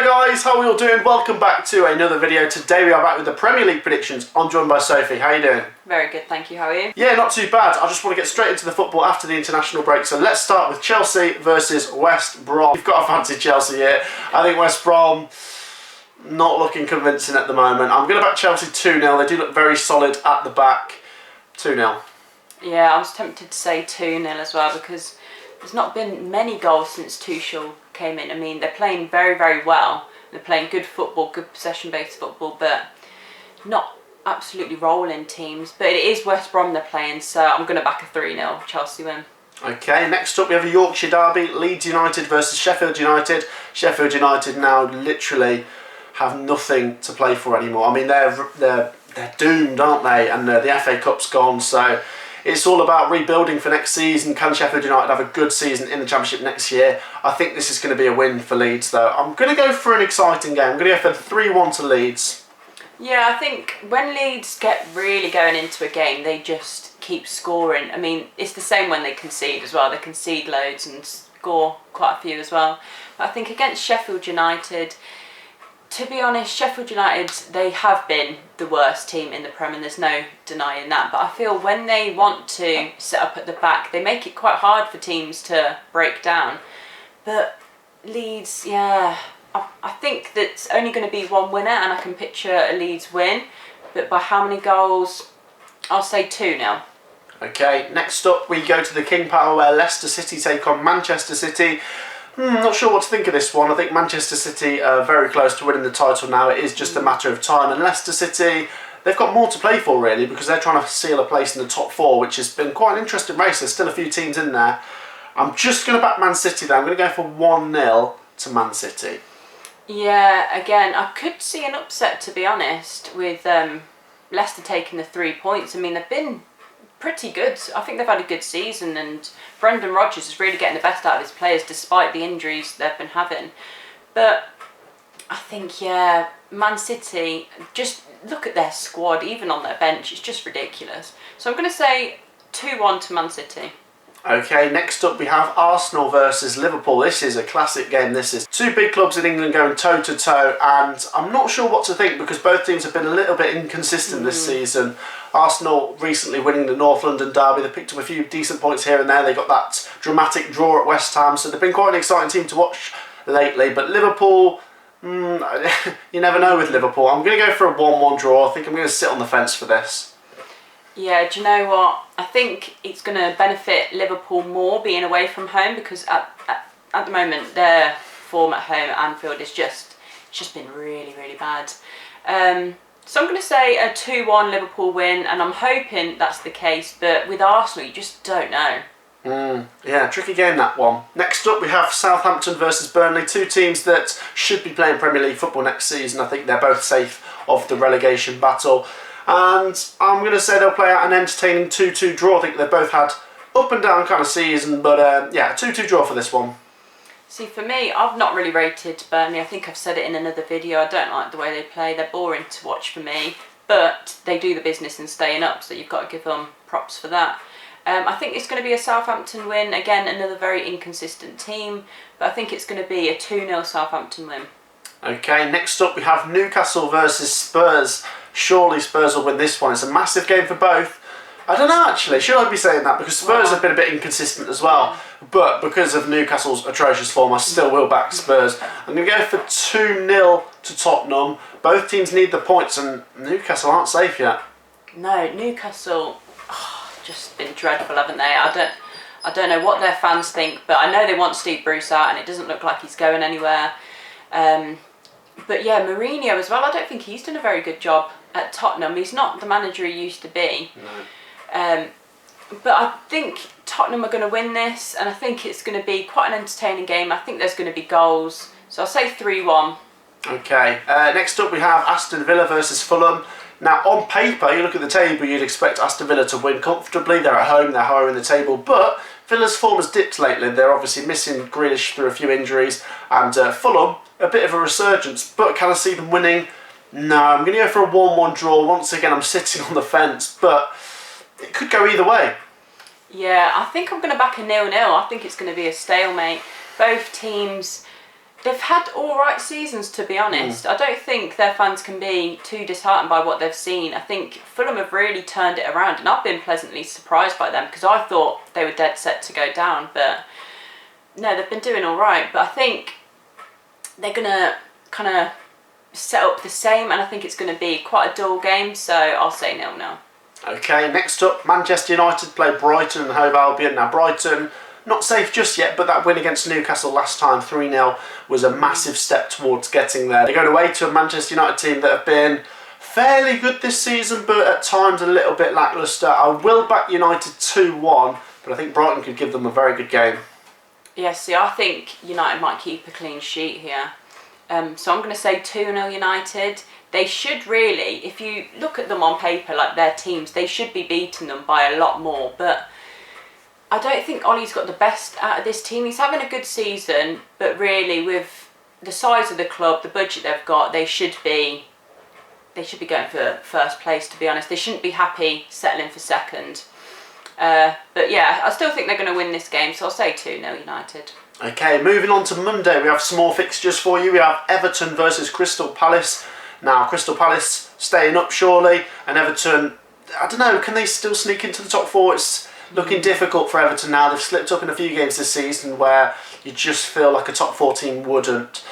guys, how are we all doing? Welcome back to another video. Today we are back with the Premier League predictions. I'm joined by Sophie. How are you doing? Very good, thank you. How are you? Yeah, not too bad. I just want to get straight into the football after the international break. So let's start with Chelsea versus West Brom. You've got to fancy Chelsea here. I think West Brom not looking convincing at the moment. I'm going to back Chelsea 2-0. They do look very solid at the back. 2-0. Yeah, I was tempted to say 2-0 as well because there's not been many goals since Tuchel came in. I mean, they're playing very, very well. They're playing good football, good possession-based football, but not absolutely rolling teams. But it is West Brom they're playing, so I'm going to back a 3-0 Chelsea win. Okay, next up we have a Yorkshire derby, Leeds United versus Sheffield United. Sheffield United now literally have nothing to play for anymore. I mean, they're doomed, aren't they? And the FA Cup's gone, so it's all about rebuilding for next season. Can Sheffield United have a good season in the Championship next year? I think this is going to be a win for Leeds, though. I'm going to go for an exciting game. I'm going to go for 3-1 to Leeds. Yeah, I think when Leeds get really going into a game, they just keep scoring. I mean, it's the same when they concede as well. They concede loads and score quite a few as well. But I think against Sheffield United, to be honest, Sheffield United, they have been the worst team in the Prem and there's no denying that. But I feel when they want to set up at the back, they make it quite hard for teams to break down. But Leeds, yeah, I think that's only going to be one winner and I can picture a Leeds win. But by how many goals? I'll say 2-0. Okay, next up we go to the King Power where Leicester City take on Manchester City. Not sure what to think of this one. I think Manchester City are very close to winning the title now. It is just a matter of time. And Leicester City, they've got more to play for really because they're trying to seal a place in the top four, which has been quite an interesting race. There's still a few teams in there. I'm just going to back Man City though. I'm going to go for 1-0 to Man City. Yeah, again, I could see an upset to be honest with Leicester taking the 3 points. I mean, they've been pretty good. I think they've had a good season and Brendan Rodgers is really getting the best out of his players despite the injuries they've been having. But I think, yeah, Man City, just look at their squad, even on their bench, it's just ridiculous. So I'm going to say 2-1 to Man City. Okay, next up we have Arsenal versus Liverpool. This is a classic game. This is two big clubs in England going toe to toe, and I'm not sure what to think because both teams have been a little bit inconsistent this season. Arsenal recently winning the North London derby. They picked up a few decent points here and there. They got that dramatic draw at West Ham, so they've been quite an exciting team to watch lately. But Liverpool, you never know with Liverpool. I'm going to go for a 1-1 draw. I think I'm going to sit on the fence for this. Yeah, do you know what? I think it's going to benefit Liverpool more being away from home because at the moment their form at home at Anfield is just been really, really bad. So I'm going to say a 2-1 Liverpool win and I'm hoping that's the case, but with Arsenal you just don't know. Yeah, tricky game that one. Next up we have Southampton versus Burnley, two teams that should be playing Premier League football next season. I think they're both safe of the relegation battle. And I'm going to say they'll play out an entertaining 2-2 draw. I think they've both had up and down kind of season, but yeah, 2-2 draw for this one. See, for me, I've not really rated Burnley. I think I've said it in another video. I don't like the way they play. They're boring to watch for me, but they do the business in staying up, so you've got to give them props for that. I think it's going to be a Southampton win. Again, another very inconsistent team, but I think it's going to be a 2-0 Southampton win. Okay, next up we have Newcastle versus Spurs. Surely Spurs will win this one. It's a massive game for both. I don't know actually, should I be saying that? Because Spurs have been a bit inconsistent as well. But because of Newcastle's atrocious form, I still will back Spurs. I'm going to go for 2-0 to Tottenham. Both teams need the points and Newcastle aren't safe yet. No, Newcastle, just been dreadful, haven't they? I don't know what their fans think, but I know they want Steve Bruce out and it doesn't look like he's going anywhere. But yeah, Mourinho as well, I don't think he's done a very good job at Tottenham. He's not the manager he used to be. No. But I think Tottenham are going to win this and I think it's going to be quite an entertaining game. I think there's going to be goals. So I'll say 3-1. Okay, next up we have Aston Villa versus Fulham. Now on paper, you look at the table, you'd expect Aston Villa to win comfortably. They're at home, they're higher in the table, but Villa's form has dipped lately. They're obviously missing Grealish through a few injuries, and Fulham, a bit of a resurgence, but can I see them winning? No, I'm going to go for a 1-1 draw. Once again, I'm sitting on the fence, but it could go either way. Yeah, I think I'm going to back a 0-0. I think it's going to be a stalemate. Both teams They've had all right seasons, to be honest. I don't think their fans can be too disheartened by what they've seen. I think Fulham have really turned it around, and I've been pleasantly surprised by them because I thought they were dead set to go down. But no, they've been doing all right. But I think they're going to kind of set up the same, and I think it's going to be quite a dull game. So I'll say 0-0. Okay, next up, Manchester United play Brighton and Hove Albion. Now Brighton, not safe just yet, but that win against Newcastle last time, 3-0, was a massive step towards getting there. They're going away to a Manchester United team that have been fairly good this season, but at times a little bit lacklustre. I will back United 2-1, but I think Brighton could give them a very good game. Yeah, see, I think United might keep a clean sheet here. So I'm going to say 2-0 United. They should really, if you look at them on paper, like their teams, they should be beating them by a lot more. But I don't think Ollie's got the best out of this team. He's having a good season, but really with the size of the club, the budget they've got, they should be going for first place, to be honest. They shouldn't be happy settling for second. But yeah, I still think they're going to win this game, so I'll say 2-0 United. Okay, moving on to Monday, we have some more fixtures for you. We have Everton versus Crystal Palace. Now, Crystal Palace staying up surely, and Everton, I don't know, can they still sneak into the top four? It's looking difficult for Everton now. They've slipped up in a few games this season where you just feel like a top 4 team wouldn't.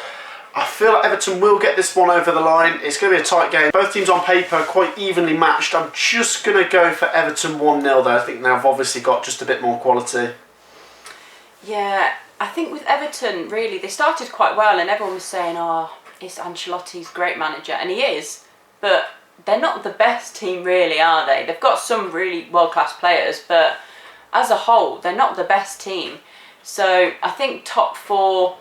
I feel like Everton will get this one over the line. It's going to be a tight game. Both teams on paper are quite evenly matched. I'm just going to go for Everton 1-0 though. I think they've obviously got just a bit more quality. Yeah, I think with Everton, really, they started quite well and everyone was saying, oh, it's Ancelotti's great manager, and he is, but they're not the best team really, are they? They've got some really world-class players, but as a whole, they're not the best team. So I think top 4,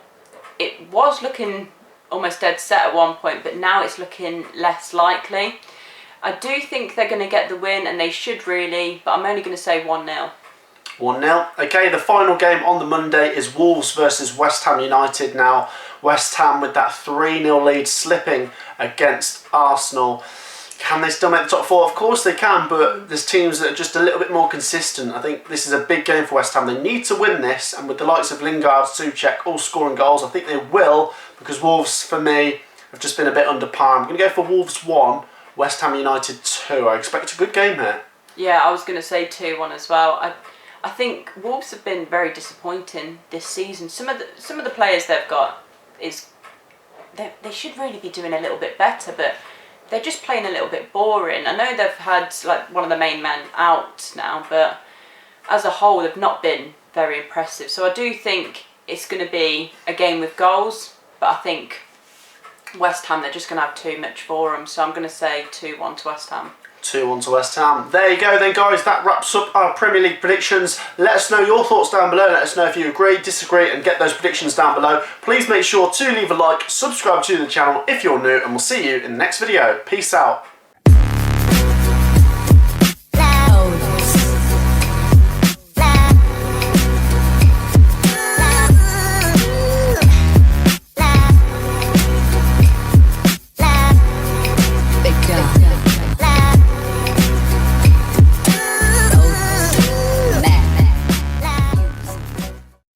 it was looking almost dead set at one point, but now it's looking less likely. I do think they're going to get the win, and they should really, but I'm only going to say 1-0. 1-0. Okay, the final game on the Monday is Wolves versus West Ham United. Now, West Ham with that 3-0 lead slipping against Arsenal. Can they still make the top 4? Of course they can, but there's teams that are just a little bit more consistent. I think this is a big game for West Ham. They need to win this, and with the likes of Lingard, Souček all scoring goals, I think they will, because Wolves, for me, have just been a bit under par. I'm going to go for Wolves 1, West Ham United 2. I expect a good game here. Yeah, I was going to say 2-1 as well. I think Wolves have been very disappointing this season. Some of the players they've got they should really be doing a little bit better, but they're just playing a little bit boring. I know they've had like one of the main men out now, but as a whole they've not been very impressive. So I do think it's going to be a game with goals, but I think West Ham, they're just going to have too much for them. So I'm going to say 2-1 to West Ham. 2-1 to West Ham. There you go then, guys. That wraps up our Premier League predictions. Let us know your thoughts down below. Let us know if you agree, disagree, and get those predictions down below. Please make sure to leave a like, subscribe to the channel if you're new, and we'll see you in the next video. Peace out.